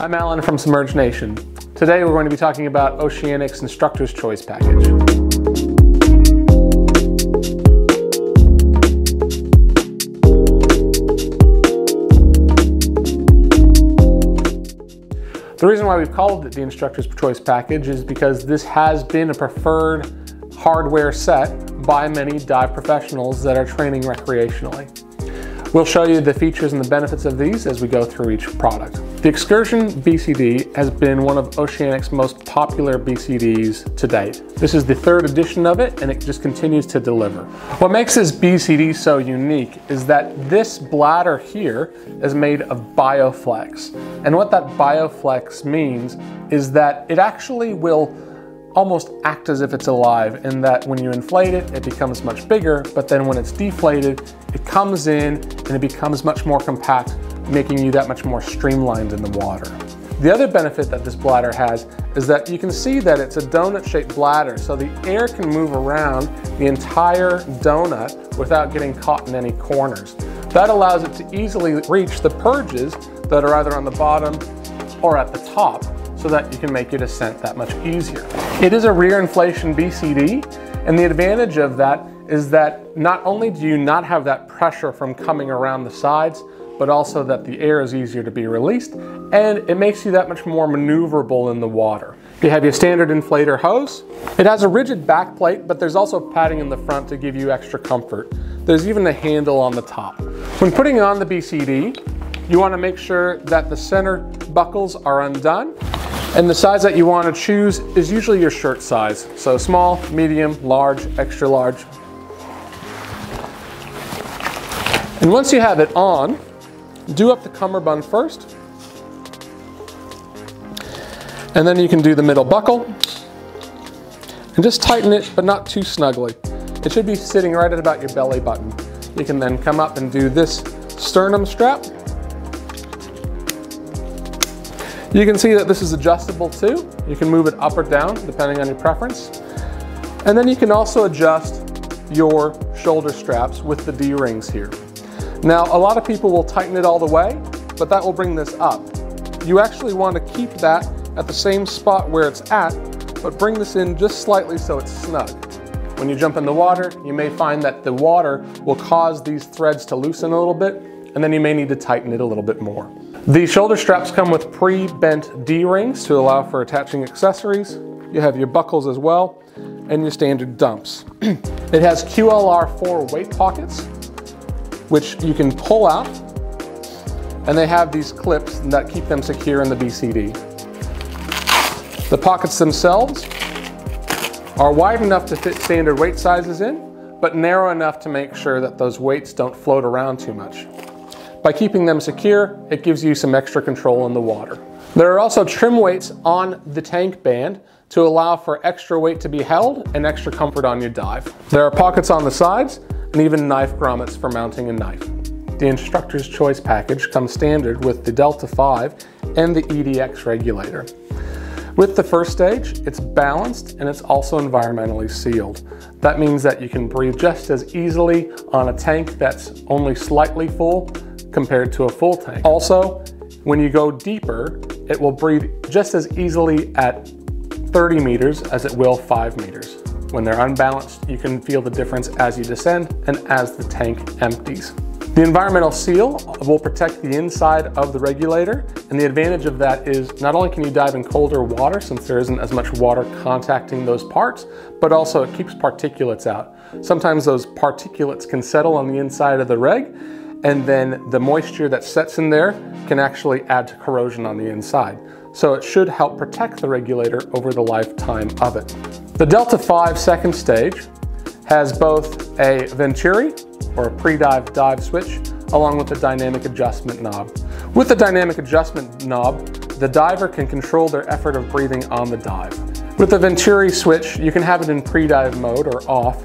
I'm Alan from Submerged Nation. Today we're going to be talking about Oceanic's Instructor's Choice Package. The reason why we've called it the Instructor's Choice Package is because this has been a preferred hardware set by many dive professionals that are training recreationally. We'll show you the features and the benefits of these as we go through each product. The Excursion BCD has been one of Oceanic's most popular BCDs to date. This is the third edition of it, and it just continues to deliver. What makes this BCD so unique is that this bladder here is made of BioFlex. And what that BioFlex means is that it actually will almost act as if it's alive, in that when you inflate it, it becomes much bigger, but then when it's deflated, it comes in and it becomes much more compact, making you that much more streamlined in the water. The other benefit that this bladder has is that you can see that it's a donut-shaped bladder, so the air can move around the entire donut without getting caught in any corners. That allows it to easily reach the purges that are either on the bottom or at the top, so that you can make your descent that much easier. It is a rear inflation BCD, and the advantage of that is that not only do you not have that pressure from coming around the sides, but also that the air is easier to be released, and it makes you that much more maneuverable in the water. You have your standard inflator hose. It has a rigid back plate, but there's also padding in the front to give you extra comfort. There's even a handle on the top. When putting on the BCD, you want to make sure that the center buckles are undone. And the size that you want to choose is usually your shirt size. So small, medium, large, extra large. And once you have it on, do up the cummerbund first. And then you can do the middle buckle. And just tighten it, but not too snugly. It should be sitting right at about your belly button. You can then come up and do this sternum strap. You can see that this is adjustable too. You can move it up or down depending on your preference. And then you can also adjust your shoulder straps with the D-rings here. Now, a lot of people will tighten it all the way, but that will bring this up. You actually want to keep that at the same spot where it's at, but bring this in just slightly so it's snug. When you jump in the water, you may find that the water will cause these threads to loosen a little bit, and then you may need to tighten it a little bit more. The shoulder straps come with pre-bent D-rings to allow for attaching accessories. You have your buckles as well, and your standard dumps. It has QLR4 weight pockets, which you can pull out, and they have these clips that keep them secure in the BCD. The pockets themselves are wide enough to fit standard weight sizes in, but narrow enough to make sure that those weights don't float around too much. By keeping them secure, it gives you some extra control in the water. There are also trim weights on the tank band to allow for extra weight to be held and extra comfort on your dive. There are pockets on the sides and even knife grommets for mounting a knife. The Instructor's Choice Package comes standard with the Delta 5 and the EDX regulator. With the first stage, it's balanced and it's also environmentally sealed. That means that you can breathe just as easily on a tank that's only slightly full compared to a full tank. Also, when you go deeper, it will breathe just as easily at 30 meters as it will 5 meters. When they're unbalanced, you can feel the difference as you descend and as the tank empties. The environmental seal will protect the inside of the regulator, and the advantage of that is not only can you dive in colder water since there isn't as much water contacting those parts, but also it keeps particulates out. Sometimes those particulates can settle on the inside of the reg, and then the moisture that sets in there can actually add to corrosion on the inside. So it should help protect the regulator over the lifetime of it. The Delta 5 second stage has both a Venturi, or a pre-dive dive switch, along with the dynamic adjustment knob. With the dynamic adjustment knob, the diver can control their effort of breathing on the dive. With the Venturi switch, you can have it in pre-dive mode or off,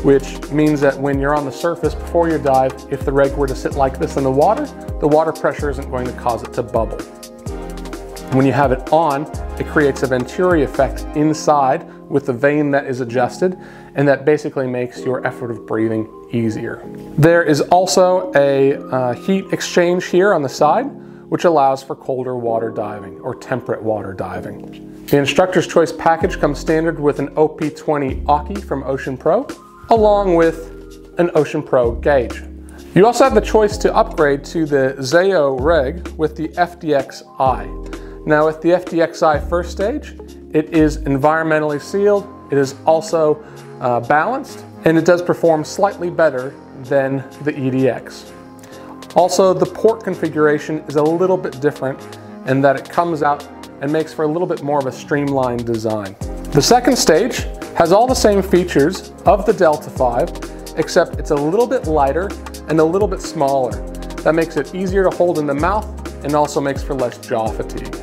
which means that when you're on the surface before your dive, if the reg were to sit like this in the water pressure isn't going to cause it to bubble. When you have it on, it creates a Venturi effect inside with the vane that is adjusted, and that basically makes your effort of breathing easier. There is also a heat exchange here on the side, which allows for colder water diving or temperate water diving. The Instructor's Choice package comes standard with an OP20 Occy from Ocean Pro, along with an Ocean Pro gauge. You also have the choice to upgrade to the ZEO Reg with the FDXi. Now with the FDXi first stage, it is environmentally sealed, it is also balanced, and it does perform slightly better than the EDX. Also, the port configuration is a little bit different in that it comes out and makes for a little bit more of a streamlined design. The second stage has all the same features of the Delta 5, except it's a little bit lighter and a little bit smaller. That makes it easier to hold in the mouth and also makes for less jaw fatigue.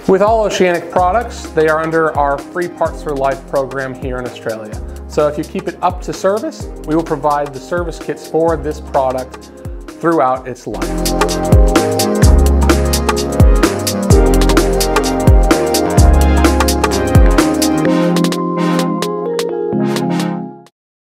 With all Oceanic products, they are under our free Parts for Life program here in Australia. So if you keep it up to service, we will provide the service kits for this product throughout its life.